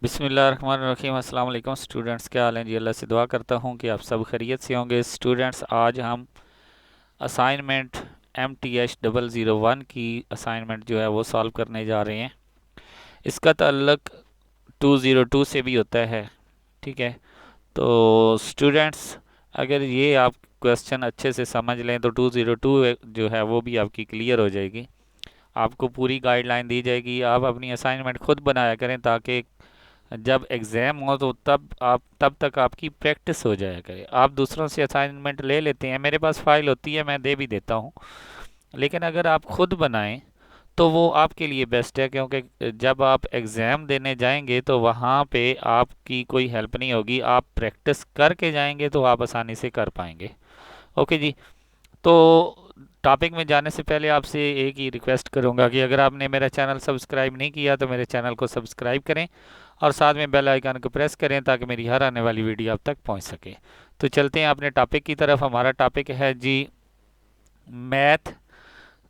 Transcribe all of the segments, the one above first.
बिस्मिल्लाहिर्रहमानिर्रहीम। अस्सलाम वालेकुम स्टूडेंट्स, क्या हाल हैं जी। अल्लाह से दुआ करता हूँ कि आप सब खैरियत से होंगे। स्टूडेंट्स, आज हम असाइनमेंट MTH 001 की असाइनमेंट जो है वो सॉल्व करने जा रहे हैं। इसका ताल्लुक 202 से भी होता है, ठीक है। तो स्टूडेंट्स, अगर ये आप क्वेश्चन अच्छे से समझ लें तो 202 जो है वो भी आपकी क्लियर हो जाएगी। आपको पूरी गाइडलाइन दी जाएगी। आप अपनी असाइनमेंट खुद बनाया करें ताकि जब एग्ज़ाम हो तो तब तक आपकी प्रैक्टिस हो जाया करे। आप दूसरों से असाइनमेंट ले लेते हैं, मेरे पास फ़ाइल होती है, मैं दे भी देता हूँ, लेकिन अगर आप खुद बनाएं तो वो आपके लिए बेस्ट है, क्योंकि जब आप एग्ज़ाम देने जाएंगे तो वहाँ पे आपकी कोई हेल्प नहीं होगी। आप प्रैक्टिस करके जाएंगे तो आप आसानी से कर पाएंगे। ओके जी। तो टॉपिक में जाने से पहले आपसे एक ही रिक्वेस्ट करूंगा कि अगर आपने मेरा चैनल सब्सक्राइब नहीं किया तो मेरे चैनल को सब्सक्राइब करें और साथ में बेल आइकन को प्रेस करें ताकि मेरी हर आने वाली वीडियो आप तक पहुंच सके। तो चलते हैं अपने टॉपिक की तरफ। हमारा टॉपिक है जी मैथ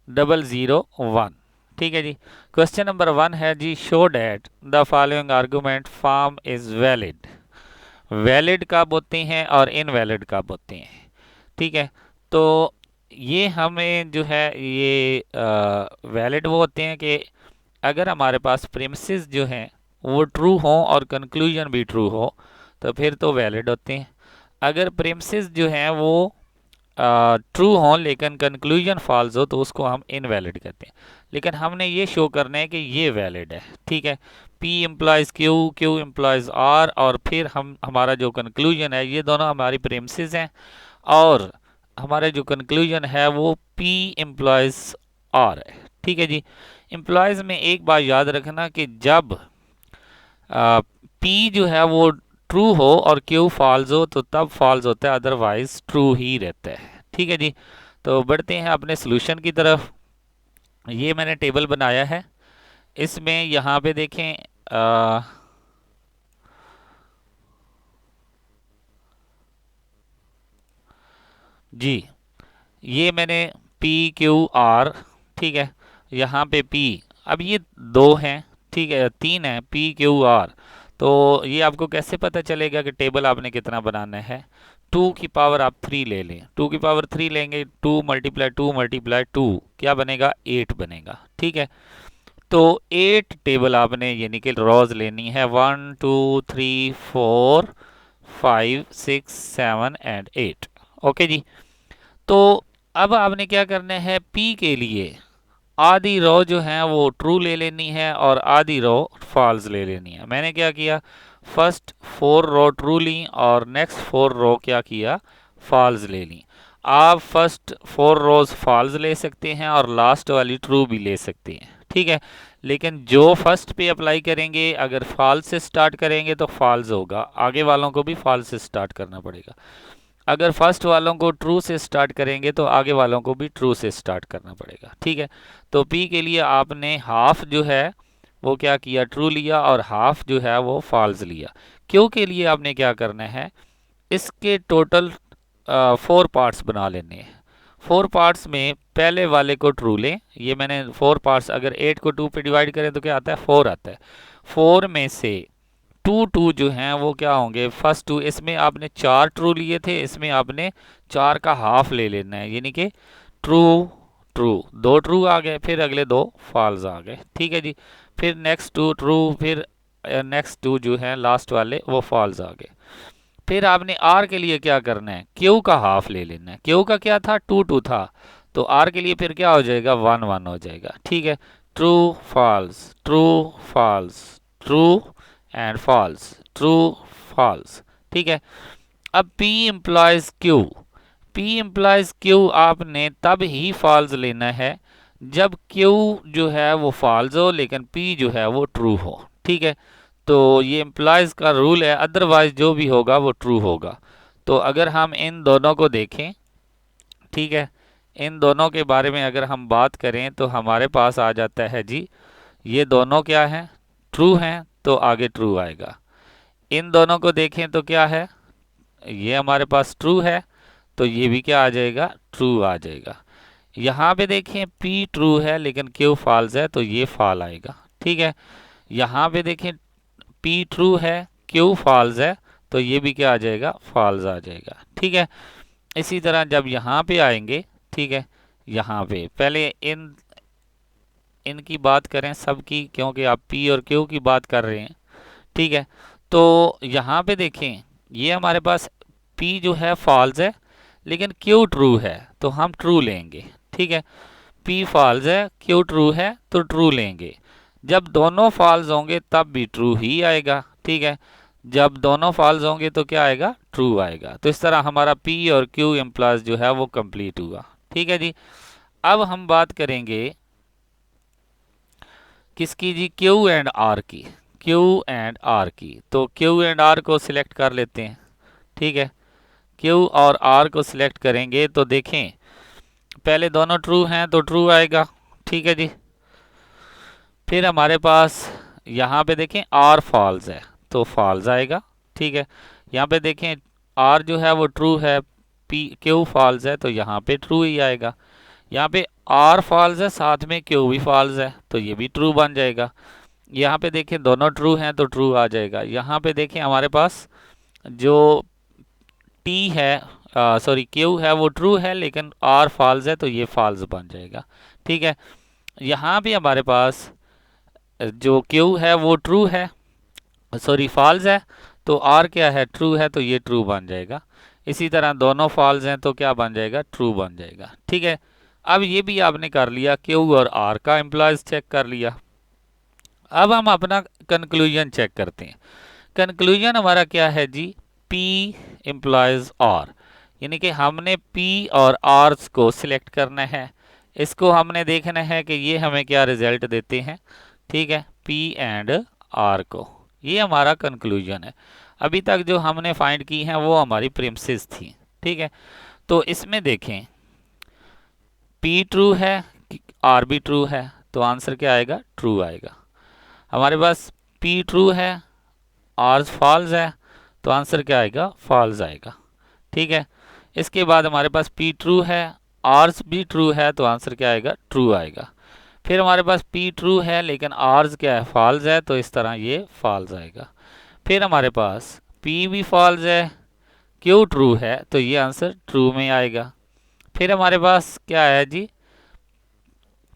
001। ठीक है जी। क्वेश्चन नंबर 1 है जी, show that the following argument form is valid. Valid कब होते हैं और इनवैलिड कब होते हैं, ठीक है। तो ये हमें जो है ये वैलिड वो होते हैं कि अगर हमारे पास प्रेमिसेस जो हैं वो ट्रू हो और कंक्लूजन भी ट्रू हो तो फिर तो वैलिड होते हैं। अगर प्रेमिसेस जो हैं वो ट्रू हो लेकिन कंक्लूजन फॉल्स हो तो उसको हम इनवैलिड कहते हैं। लेकिन हमने ये शो करना है कि ये वैलिड है, ठीक है। P implies Q, Q implies R, और फिर हमारा जो कंक्लूजन है, ये दोनों हमारी प्रेमिसेस हैं और हमारा जो कंक्लूजन है वो P इम्प्लाइज R है, ठीक है जी। इम्प्लाइज में एक बात याद रखना कि जब P जो है वो ट्रू हो और Q फॉल्स हो तो तब फॉल्स होता है, अदरवाइज ट्रू ही रहता है, ठीक है जी। तो बढ़ते हैं अपने सोल्यूशन की तरफ। ये मैंने टेबल बनाया है, इसमें यहाँ पे देखें जी, ये मैंने PQR, ठीक है। यहाँ पे P, अब ये दो हैं, ठीक है, तीन है PQR। तो ये आपको कैसे पता चलेगा कि टेबल आपने कितना बनाना है। 2 की पावर आप 3 ले लें, 2 की पावर 3 लेंगे, 2 मल्टीप्लाई 2 क्या बनेगा, 8 बनेगा, ठीक है। तो 8 टेबल आपने यानी कि रोज लेनी है, 1 2 3 4 5 6 7 एंड 8। ओके जी। तो अब आपने क्या करना है, पी के लिए आधी रो जो है वो ट्रू ले लेनी है और आधी रो फॉल्स ले लेनी है। मैंने क्या किया, फर्स्ट 4 रो ट्रू ली और नेक्स्ट 4 रो क्या किया, फॉल्स ले ली। आप फर्स्ट 4 रोज फॉल्स ले सकते हैं और लास्ट वाली ट्रू भी ले सकते हैं, ठीक है। लेकिन जो फर्स्ट पे अप्लाई करेंगे, अगर फॉल्स से स्टार्ट करेंगे तो फॉल्स होगा, आगे वालों को भी फॉल्स से स्टार्ट करना पड़ेगा। अगर फर्स्ट वालों को ट्रू से स्टार्ट करेंगे तो आगे वालों को भी ट्रू से स्टार्ट करना पड़ेगा, ठीक है। तो पी के लिए आपने हाफ जो है वो क्या किया, ट्रू लिया और हाफ जो है वो फॉल्स लिया। क्यू के लिए आपने क्या करना है, इसके टोटल 4 पार्ट्स बना लेने हैं। 4 पार्ट्स में पहले वाले को ट्रू लें। ये मैंने 4 पार्ट्स, अगर 8 को 2 पे डिवाइड करें तो क्या आता है, 4 आता है। 4 में से 2 जो हैं वो क्या होंगे, फर्स्ट 2, इसमें आपने 4 ट्रू लिए थे, इसमें आपने 4 का हाफ ले लेना है, यानी कि ट्रू ट्रू, 2 ट्रू आ गए, फिर अगले 2 फॉल्स आ गए, ठीक है जी। फिर नेक्स्ट 2 ट्रू, फिर नेक्स्ट 2 जो है लास्ट वाले वो फॉल्स आ गए। फिर आपने आर के लिए क्या करना है, क्यू का हाफ ले लेना है। क्यू का क्या था, 2 था, तो आर के लिए फिर क्या हो जाएगा, 1 हो जाएगा, ठीक है। True false, true false, true and false, true false, ठीक है। अब P implies Q, P implies Q आपने तब ही फॉल्स लेना है जब Q जो है वो फॉल्स हो लेकिन P जो है वो ट्रू हो, ठीक है। तो ये इम्प्लाइज का रूल है, अदरवाइज जो भी होगा वो ट्रू होगा। तो अगर हम इन दोनों को देखें, ठीक है, इन दोनों के बारे में अगर हम बात करें तो हमारे पास आ जाता है जी, ये दोनों क्या हैं, ट्रू हैं, तो आगे ट्रू आएगा। इन दोनों को देखें तो क्या है, ये हमारे पास ट्रू है, तो ये भी क्या आ जाएगा, ट्रू आ जाएगा। यहाँ पे देखें P ट्रू है लेकिन Q फॉल्स है, तो ये फॉल आएगा, ठीक है। यहाँ पे देखें पी ट्रू है, क्यू फॉल्स है, तो ये भी क्या आ जाएगा, फॉल्स आ जाएगा। ठीक है, इसी तरह जब यहाँ पे आएंगे, ठीक है, यहाँ पे पहले इनकी बात करें सबकी, क्योंकि आप पी और क्यू की बात कर रहे हैं। ठीक है, तो यहाँ पे देखें, ये हमारे पास पी जो है फॉल्स है, लेकिन क्यू ट्रू है, तो हम ट्रू लेंगे। ठीक है, पी फॉल्स है, क्यू ट्रू है, तो ट्रू लेंगे। जब दोनों फॉल्स होंगे तब भी ट्रू ही आएगा। ठीक है, जब दोनों फॉल्स होंगे तो क्या आएगा, ट्रू आएगा। तो इस तरह हमारा पी और क्यू एम्प्लॉयज जो है वो कंप्लीट हुआ। ठीक है जी, अब हम बात करेंगे किसकी जी, क्यू एंड आर की। क्यू एंड आर की, तो क्यू एंड आर को सिलेक्ट कर लेते हैं। ठीक है, क्यू और आर को सिलेक्ट करेंगे तो देखें, पहले दोनों ट्रू हैं तो ट्रू आएगा। ठीक है जी, फिर हमारे पास यहाँ पे देखें आर फॉल्स है तो फॉल्स आएगा। ठीक है, यहाँ पे देखें आर जो है वो ट्रू है, पी क्यू फॉल्स है, तो यहाँ पे ट्रू ही आएगा। यहाँ पे आर फॉल्स है, साथ में क्यू भी फॉल्स है, तो ये भी ट्रू बन जाएगा। यहाँ पे देखें दोनों ट्रू हैं तो ट्रू आ जाएगा। यहाँ पे देखें हमारे पास जो टी है, सॉरी क्यू है, वो ट्रू है, लेकिन आर फॉल्स है, तो ये फॉल्स बन जाएगा। ठीक है, यहाँ भी हमारे पास जो क्यू है वो ट्रू है, सॉरी फॉल्स है, तो आर क्या है, ट्रू है, तो ये ट्रू बन जाएगा। इसी तरह दोनों फॉल्स हैं तो क्या बन जाएगा, ट्रू बन जाएगा। ठीक है, अब ये भी आपने कर लिया, क्यू और आर का एम्प्लॉयज चेक कर लिया। अब हम अपना कंक्लूजन चेक करते हैं। कंक्लूजन हमारा क्या है जी, पी एम्प्लॉयज आर, यानी कि हमने पी और आर्स को सिलेक्ट करना है। इसको हमने देखना है कि ये हमें क्या रिजल्ट देते हैं। ठीक है, पी एंड आर को, ये हमारा कंक्लूजन है। अभी तक जो हमने फाइंड की हैं वो हमारी प्रीमिसेस थी। ठीक है, तो इसमें देखें पी ट्रू है, आर भी ट्रू है, तो आंसर क्या आएगा, ट्रू आएगा। हमारे पास पी ट्रू है, आर फॉल्स है, तो आंसर क्या आएगा, फॉल्स आएगा। ठीक है, इसके बाद हमारे पास पी ट्रू है, आर्स भी ट्रू है, तो आंसर क्या आएगा, ट्रू आएगा। फिर हमारे पास पी ट्रू है लेकिन आर्स क्या है, फॉल्स है, तो इस तरह ये फॉल्स आएगा। फिर हमारे पास पी भी फॉल्स है, क्यू ट्रू है, तो ये आंसर ट्रू में आएगा। फिर हमारे पास क्या है जी,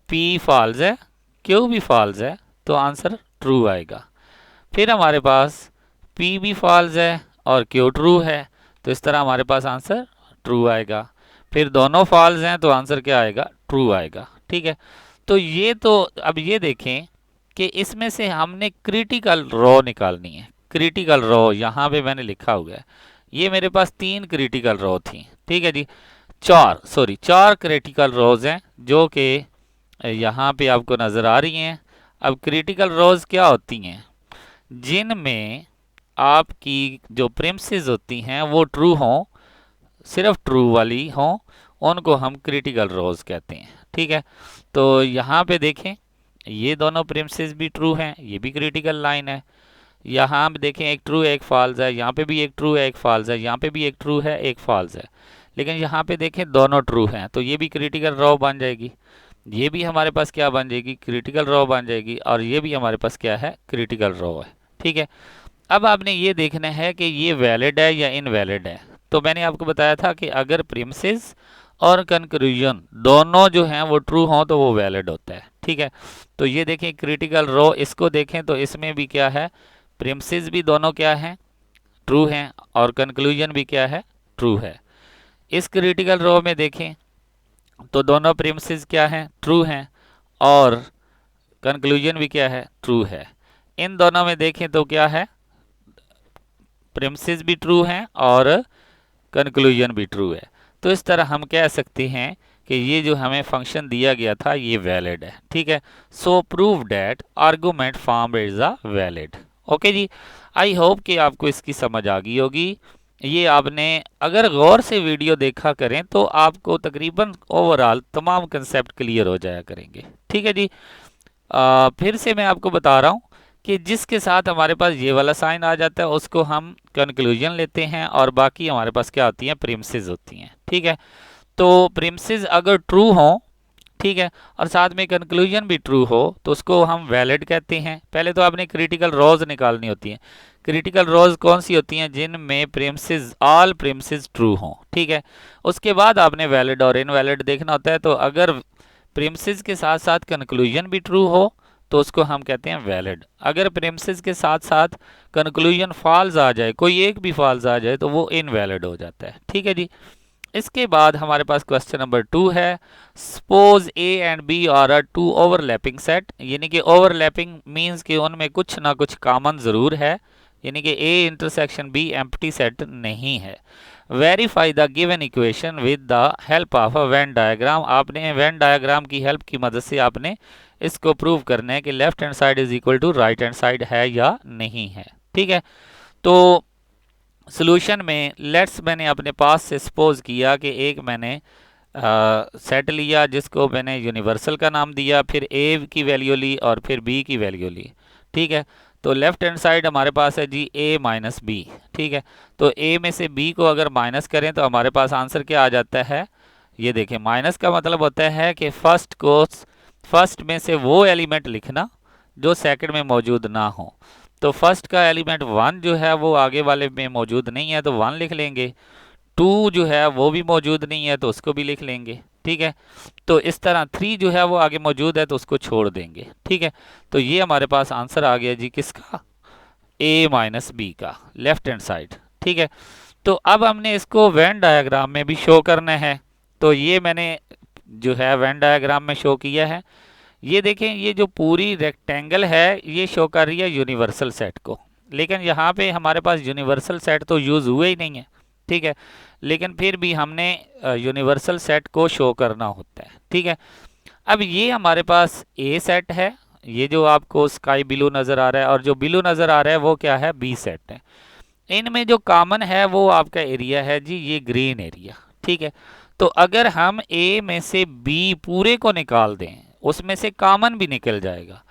पी फॉल्स है, क्यू भी फॉल्स है, तो आंसर ट्रू आएगा। फिर हमारे पास पी भी फॉल्स है और क्यू ट्रू है, तो इस तरह हमारे पास आंसर ट्रू आएगा। फिर दोनों फॉल्स हैं तो आंसर क्या आएगा, ट्रू आएगा। ठीक है, तो ये तो अब ये देखें कि इसमें से हमने क्रिटिकल रो निकालनी है। क्रिटिकल रो यहाँ पे मैंने लिखा हुआ है, ये मेरे पास 3 क्रिटिकल रो थी। ठीक है जी, 4 क्रिटिकल रोज हैं जो कि यहाँ पे आपको नज़र आ रही हैं। अब क्रिटिकल रोज क्या होती हैं, जिनमें आपकी जो प्रीमिसेस होती हैं वो ट्रू हों, सिर्फ ट्रू वाली हों, उनको हम क्रिटिकल रोज कहते हैं। ठीक है, तो यहाँ पे देखें ये दोनों प्रीमिसेस भी ट्रू हैं, ये भी क्रिटिकल लाइन है। यहाँ पे देखें एक ट्रू है एक फॉल्स है, यहाँ पे भी एक ट्रू है एक फॉल्स है, यहाँ पे भी एक ट्रू है एक फॉल्स है, लेकिन यहाँ पे देखें दोनों ट्रू हैं, तो ये भी क्रिटिकल रो बन जाएगी। ये भी हमारे पास क्या बन जाएगी, क्रिटिकल रो बन जाएगी, और ये भी हमारे पास क्या है, क्रिटिकल रो है। ठीक है, अब आपने ये देखना है कि ये वैलिड है या इनवैलिड है। तो मैंने आपको बताया था कि अगर प्रीमिसेस और कंक्लूजन दोनों जो हैं वो ट्रू हों तो वो वैलिड होता है। ठीक है, तो ये देखें क्रिटिकल रो, इसको देखें तो इसमें भी क्या है, प्रीमिसेस भी दोनों क्या हैं, ट्रू हैं, और कंक्लूजन भी क्या है, ट्रू है। इस क्रिटिकल रो में देखें तो दोनों प्रीमिसेस क्या हैं, ट्रू हैं, और कंक्लूजन भी क्या है, ट्रू है। इन दोनों में देखें तो क्या है, प्रीमिसेस भी ट्रू हैं और कंक्लूजन भी ट्रू है। तो इस तरह हम कह सकते हैं कि ये जो हमें फंक्शन दिया गया था ये वैलिड है। ठीक है, so prove that argument form is a valid. Okay जी, आई होप कि आपको इसकी समझ आ गई होगी। ये आपने अगर गौर से वीडियो देखा करें तो आपको तकरीबन ओवरऑल तमाम कंसेप्ट क्लियर हो जाया करेंगे। ठीक है जी, फिर से मैं आपको बता रहा हूँ कि जिसके साथ हमारे पास ये वाला साइन आ जाता है उसको हम कंक्लूजन लेते हैं, और बाकी हमारे पास क्या होती हैं, प्रीमिसेस होती हैं। ठीक है, तो प्रीमिसेस अगर ट्रू हों ठीक है, और साथ में कंक्लूजन भी ट्रू हो तो उसको हम वैलिड कहते हैं। पहले तो आपने क्रिटिकल रोज निकालनी होती हैं। क्रिटिकल रोज कौन सी होती हैं? जिनमें प्रीमिसेस ऑल प्रीमिसेस ट्रू हों, ठीक है। उसके बाद आपने वैलिड और इनवैलिड देखना होता है। तो अगर प्रीमिसेस के साथ साथ कंक्लूजन भी ट्रू हो तो उसको हम कहते हैं वैलिड। अगर प्रीमिसेस के साथ साथ कंक्लूजन फॉल्स आ जाए, कोई एक भी फॉल्स आ जाए, तो वो इनवैलिड हो जाता है, ठीक है जी। इसके बाद हमारे पास क्वेश्चन नंबर 2 है, suppose A and B are a two overlapping set, यानी कि ओवरलैपिंग मींस कि उनमें कुछ ना कुछ कॉमन जरूर है, यानी कि A intersection B empty set नहीं है। Verify the given equation with the help of a Venn diagram. आपने वेन डायग्राम की हेल्प की मदद से आपने इसको प्रूव करना है कि left hand side is equal to right hand side है या नहीं है, ठीक है। तो सोल्यूशन में लेट्स, मैंने अपने पास से सपोज किया कि एक मैंने सेट लिया जिसको मैंने यूनिवर्सल का नाम दिया, फिर ए की वैल्यू ली और फिर बी की वैल्यू ली, ठीक है। तो लेफ्ट हैंड साइड हमारे पास है जी ए माइनस बी, ठीक है। तो ए में से बी को अगर माइनस करें तो हमारे पास आंसर क्या आ जाता है? ये देखें, माइनस का मतलब होता है कि फर्स्ट में से वो एलिमेंट लिखना जो सेकंड में मौजूद ना हो। तो फर्स्ट का एलिमेंट 1 जो है वो आगे वाले में मौजूद नहीं है तो 1 लिख लेंगे। 2 जो है वो भी मौजूद नहीं है तो उसको भी लिख लेंगे, ठीक है। तो इस तरह 3 जो है वो आगे मौजूद है तो उसको छोड़ देंगे, ठीक है। तो ये हमारे पास आंसर आ गया जी किसका? ए माइनस बी का, लेफ्ट हैंड साइड, ठीक है। तो अब हमने इसको वेन डायग्राम में भी शो करना है। तो ये मैंने जो है वेन डायग्राम में शो किया है। ये देखें, ये जो पूरी रेक्टेंगल है ये शो कर रही है यूनिवर्सल सेट को, लेकिन यहाँ पे हमारे पास यूनिवर्सल सेट तो यूज़ हुए ही नहीं है, ठीक है। लेकिन फिर भी हमने यूनिवर्सल सेट को शो करना होता है, ठीक है। अब ये हमारे पास ए सेट है, ये जो आपको स्काई ब्लू नज़र आ रहा है, और जो ब्लू नज़र आ रहा है वो क्या है? बी सेट है। इनमें जो कॉमन है वो आपका एरिया है जी ये ग्रीन एरिया, ठीक है। तो अगर हम ए में से बी पूरे को निकाल दें, उसमें से कॉमन भी निकल जाएगा,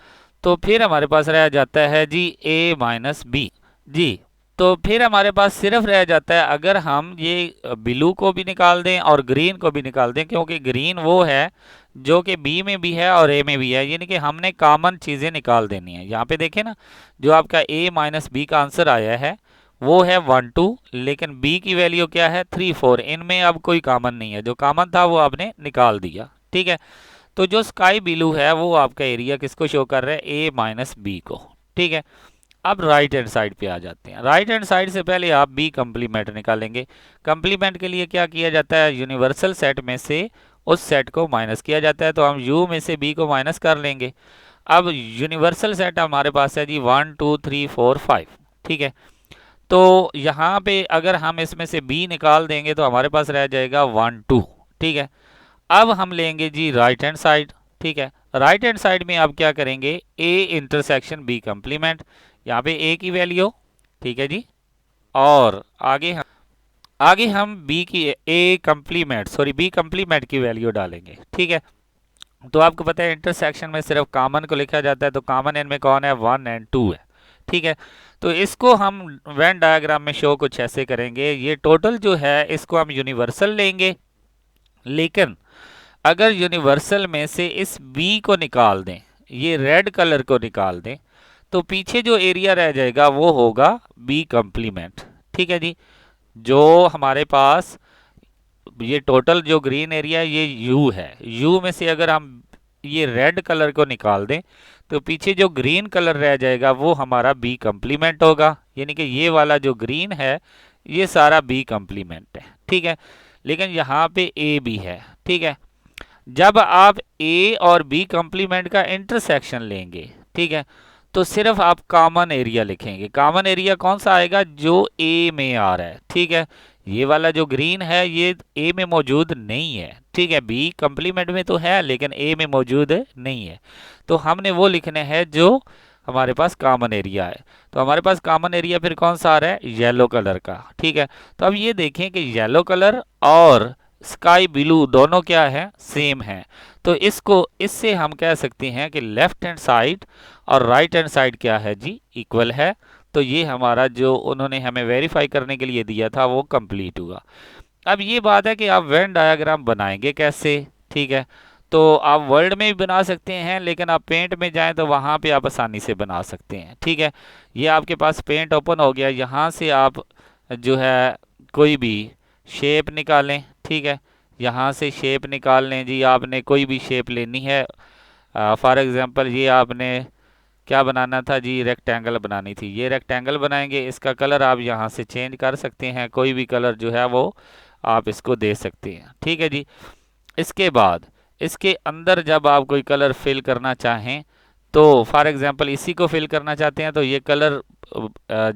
तो फिर हमारे पास रह जाता है जी ए माइनस बी जी। तो फिर हमारे पास सिर्फ रह जाता है अगर हम ये ब्लू को भी निकाल दें और ग्रीन को भी निकाल दें, क्योंकि ग्रीन वो है जो कि बी में भी है और ए में भी है, यानी कि हमने कॉमन चीज़ें निकाल देनी है। यहाँ पे देखें ना, जो आपका ए माइनस बी का आंसर आया है वो है 1 2, लेकिन बी की वैल्यू क्या है? 3 4। इनमें अब कोई कॉमन नहीं है, जो कॉमन था वो आपने निकाल दिया, ठीक है। तो जो स्काई ब्लू है वो आपका एरिया किसको शो कर रहा है? ए माइनस बी को, ठीक है। अब राइट हैंड साइड पे आ जाते हैं। राइट हैंड साइड से पहले आप बी कंप्लीमेंट निकालेंगे। कंप्लीमेंट के लिए क्या किया जाता है? यूनिवर्सल सेट में से उस सेट को माइनस किया जाता है। तो हम यू में से बी को माइनस कर लेंगे। अब यूनिवर्सल सेट हमारे पास है जी 1 2 3 4 5, ठीक है। तो यहाँ पे अगर हम इसमें से बी निकाल देंगे तो हमारे पास रह जाएगा 1 2, ठीक है। अब हम लेंगे जी राइट हैंड साइड, ठीक है। राइट हैंड साइड में आप क्या करेंगे? ए इंटरसेक्शन बी कंप्लीमेंट, यहाँ पे ए की वैल्यू, ठीक है जी। और आगे हम बी की बी कंप्लीमेंट की वैल्यू डालेंगे, ठीक है। तो आपको पता है इंटरसेक्शन में सिर्फ कॉमन को लिखा जाता है, तो कॉमन इनमें कौन है? 1 एंड 2 है, ठीक है। तो इसको हम वेन डायग्राम में शो कुछ ऐसे करेंगे। ये टोटल जो है इसको हम यूनिवर्सल लेंगे, लेकिन अगर यूनिवर्सल में से इस बी को निकाल दें, ये रेड कलर को निकाल दें, तो पीछे जो एरिया रह जाएगा वो होगा बी कंप्लीमेंट, ठीक है जी। जो हमारे पास ये टोटल जो ग्रीन एरिया ये यू है, यू में से अगर हम ये रेड कलर को निकाल दें तो पीछे जो ग्रीन कलर रह जाएगा वो हमारा बी कंप्लीमेंट होगा, यानी कि ये वाला जो ग्रीन है ये सारा बी कंप्लीमेंट है, ठीक है। लेकिन यहाँ पे ए भी है, ठीक है। जब आप ए और बी कंप्लीमेंट का इंटरसेक्शन लेंगे, ठीक है, तो सिर्फ आप कॉमन एरिया लिखेंगे। कॉमन एरिया कौन सा आएगा? जो ए में आ रहा है, ठीक है। ये वाला जो ग्रीन है ये ए में मौजूद नहीं है, ठीक है। बी कंप्लीमेंट में तो है लेकिन ए में मौजूद नहीं है, तो हमने वो लिखने हैं जो हमारे पास कॉमन एरिया है। तो हमारे पास कॉमन एरिया फिर कौन सा आ रहा है? येलो कलर का, ठीक है। तो अब ये देखें कि येलो कलर और स्काई ब्लू दोनों क्या है? सेम है। तो इससे हम कह सकते हैं कि लेफ्ट हैंड साइड और राइट हैंड साइड क्या है जी? इक्वल है। तो ये हमारा जो उन्होंने हमें वेरीफाई करने के लिए दिया था वो कंप्लीट हुआ। अब ये बात है कि आप वेन डायग्राम बनाएंगे कैसे, ठीक है। तो आप वर्ल्ड में भी बना सकते हैं, लेकिन आप पेंट में जाएं तो वहाँ पे आप आसानी से बना सकते हैं। ठीक है, ये आपके पास पेंट ओपन हो गया। यहाँ से आप जो है कोई भी शेप निकालें। ठीक है, यहाँ से शेप निकाल लें जी। आपने कोई भी शेप लेनी है, फॉर एग्जांपल ये आपने क्या बनाना था जी, रेक्टेंगल बनानी थी। ये रेक्टेंगल बनाएंगे, इसका कलर आप यहाँ से चेंज कर सकते हैं, कोई भी कलर जो है वो आप इसको दे सकते हैं। ठीक है जी। इसके बाद इसके अंदर जब आप कोई कलर फिल करना चाहें, तो फॉर एग्जांपल इसी को फिल करना चाहते हैं, तो ये कलर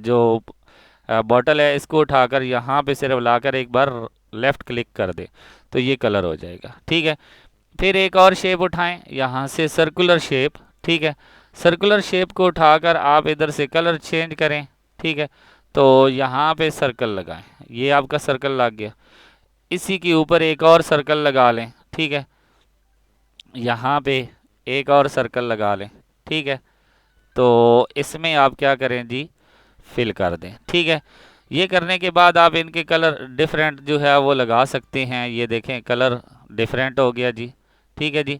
जो बॉटल है इसको उठाकर यहाँ पे सिर्फ लाकर एक बार लेफ़्ट क्लिक कर दें तो ये कलर हो जाएगा। ठीक है, फिर एक और शेप उठाएं, यहाँ से सर्कुलर शेप। ठीक है, सर्कुलर शेप को उठाकर आप इधर से कलर चेंज करें। ठीक है, तो यहाँ पे सर्कल लगाएं, ये आपका सर्कल लग गया। इसी के ऊपर एक और सर्कल लगा लें। ठीक है, यहाँ पे एक और सर्कल लगा लें। ठीक है, तो इसमें आप क्या करें जी, फिल कर दें। ठीक है, ये करने के बाद आप इनके कलर डिफरेंट जो है वो लगा सकते हैं। ये देखें कलर डिफरेंट हो गया जी। ठीक है जी,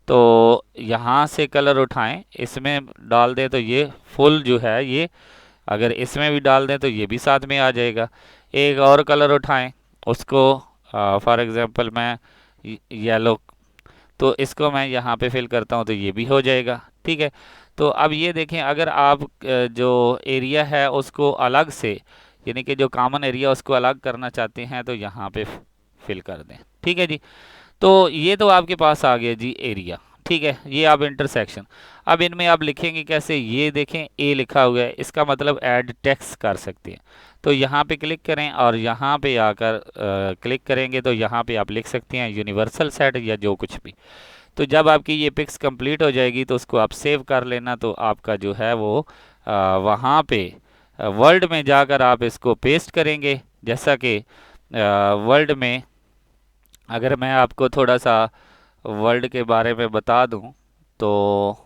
तो यहाँ से कलर उठाएं, इसमें डाल दें तो ये फुल जो है ये, अगर इसमें भी डाल दें तो ये भी साथ में आ जाएगा। एक और कलर उठाएं, उसको फॉर एग्जांपल मैं येलो, तो इसको मैं यहाँ पे फिल करता हूँ तो ये भी हो जाएगा। ठीक है, तो अब ये देखें, अगर आप जो एरिया है उसको अलग से, यानी कि जो कॉमन एरिया उसको अलग करना चाहते हैं, तो यहाँ पे फिल कर दें। ठीक है जी, तो ये तो आपके पास आ गया जी एरिया। ठीक है, ये आप इंटरसेक्शन। अब इनमें आप लिखेंगे कैसे, ये देखें ए लिखा हुआ है, इसका मतलब ऐड टेक्स्ट कर सकते हैं। तो यहाँ पे क्लिक करें और यहाँ पे आकर क्लिक करेंगे तो यहाँ पे आप लिख सकते हैं यूनिवर्सल सेट या जो कुछ भी। तो जब आपकी ये पिक्स कंप्लीट हो जाएगी तो उसको आप सेव कर लेना, तो आपका जो है वो वहाँ पे वर्ल्ड में जाकर आप इसको पेस्ट करेंगे। जैसा कि वर्ल्ड में अगर मैं आपको थोड़ा सा वर्ल्ड के बारे में बता दूं, तो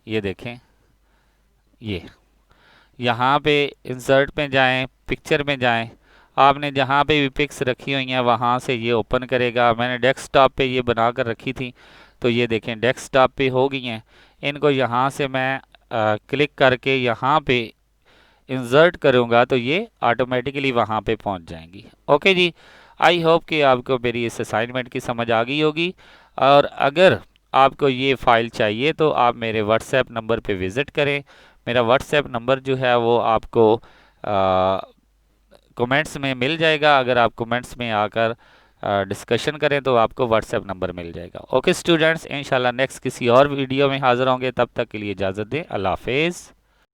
ये देखें, ये यहाँ पे इंसर्ट में जाएं, पिक्चर में जाएं, आपने जहाँ पे भी पिक्स रखी हुई हैं वहाँ से ये ओपन करेगा। मैंने डेस्कटॉप पे ये बना कर रखी थी, तो ये देखें डेस्कटॉप पे हो गई हैं। इनको यहाँ से मैं क्लिक करके यहाँ पे इंसर्ट करूँगा तो ये ऑटोमेटिकली वहाँ पे पहुँच जाएंगी। ओके जी, आई होप कि आपको मेरी इस असाइनमेंट की समझ आ गई होगी। और अगर आपको ये फ़ाइल चाहिए तो आप मेरे व्हाट्सएप नंबर पे विज़िट करें। मेरा व्हाट्सएप नंबर जो है वो आपको कमेंट्स में मिल जाएगा। अगर आप कमेंट्स में आकर डिस्कशन करें तो आपको व्हाट्सएप नंबर मिल जाएगा। ओके स्टूडेंट्स, इंशाल्लाह नेक्स्ट किसी और वीडियो में हाज़िर होंगे, तब तक के लिए इजाज़त दें। अल्लाह हाफिज़।